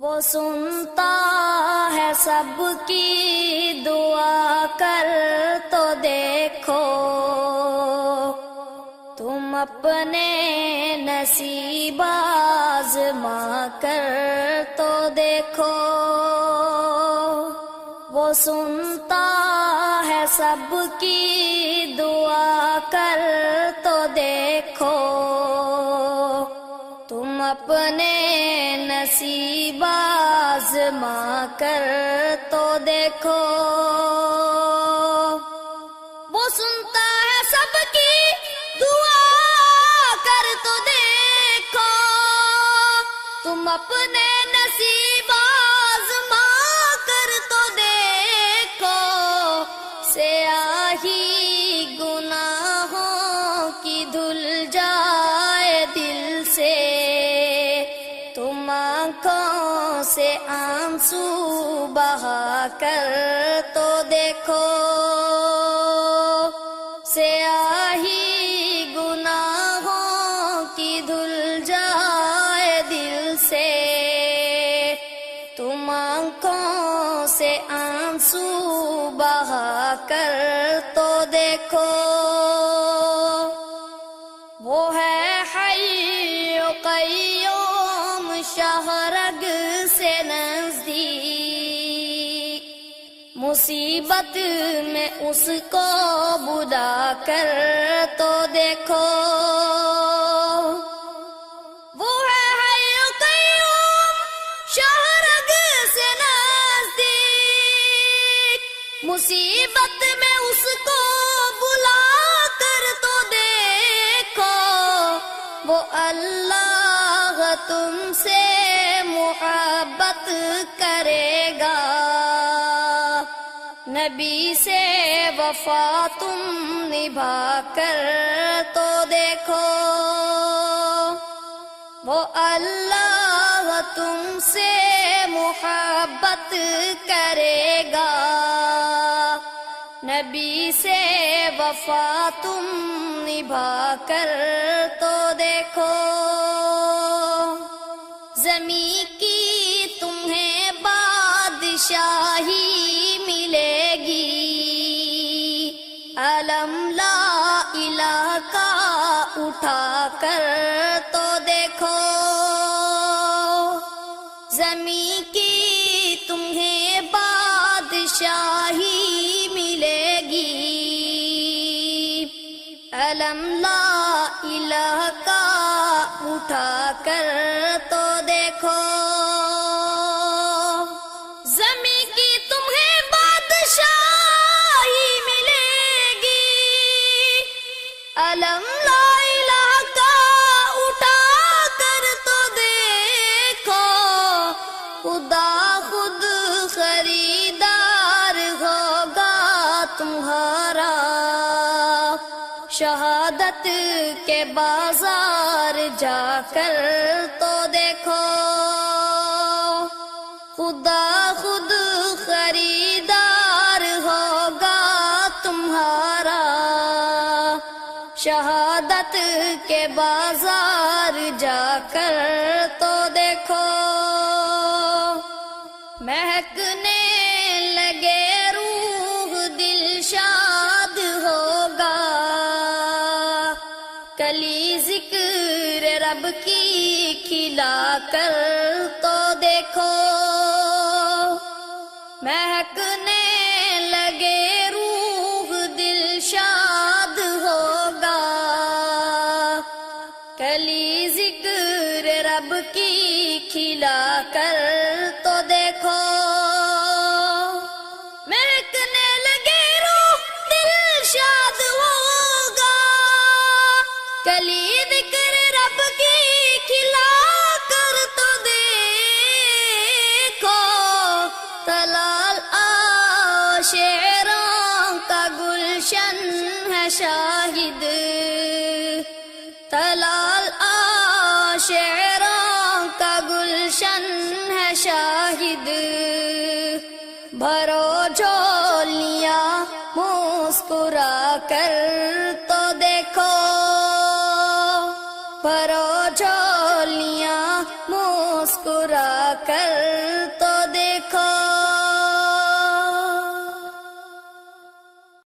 وہ سنتا ہے سب کی دعا، کر تو دیکھو تم اپنے نصیب آزما کر تو دیکھو۔ وہ سنتا ہے سب کی دعا، کر تو دیکھو تم اپنے نصیب آزما کر تو دیکھو۔ وہ سنتا ہے سب کی دعا، کر تو دیکھو تم اپنے نصیب آزما کر تو دیکھو۔ سیاہی گناہوں کی دھل جائے دل سے، تم آنکھوں سے آنسو بہا کر تو دیکھو۔ سیاہی گناہوں کی دھل جائے دل سے، تم آنکھوں سے آنسو بہا کر تو دیکھو۔ وہ ہے حی و قیوم، شہرگ سے نزدیک، مصیبت میں اس کو بلا کر تو دیکھو۔ وہ ہے حی و قیوم، شہرگ سے نزدیک، مصیبت میں اس کو بلا کر تو دیکھو۔ وہ اللہ تم سے محبت کرے گا، نبی سے وفا تم نبھا کر تو دیکھو۔ وہ اللہ تم سے محبت کرے گا، نبی سے وفا تم نبھا کر تو دیکھو۔ زمین کی تمہیں بادشاہی ملے گی، علم لا الہ کا اٹھا کر تو دیکھو۔ زمین کی تمہیں بادشاہی ملے گی، علم لا الہ کا اٹھا کر تو دیکھو۔ زمین کی تمہیں بادشاہی ملے گی، علم لا الہ کا اٹھا کر تو دیکھو۔ خدا خود خریدار ہوگا تمہارا، شہادت کے بازار جا کر تو دیکھو۔ خدا خود خریدار ہوگا تمہارا، شہادت کے بازار جا کر تو دیکھو۔ مہکنے لگے روح دل شاد ہوگا، کلی ذکر رب کی کھلا کر تو دیکھو۔ مہکنے لگے روح دل شاد ہوگا، کلی ذکر رب کی کھلا کر تو دیکھو۔ مہکنے لگے روح دل شاد ہوگا، کلی ذکر رب کی کھلا کر تو دیکھو۔ تلال شعروں کا گلشن ہے شاہد، تلال شعروں کا گلشن ہے شاہد، بھرو جھولیاں مسکرا کر تو دیکھو۔ بھرو جھولیاں مسکرا کر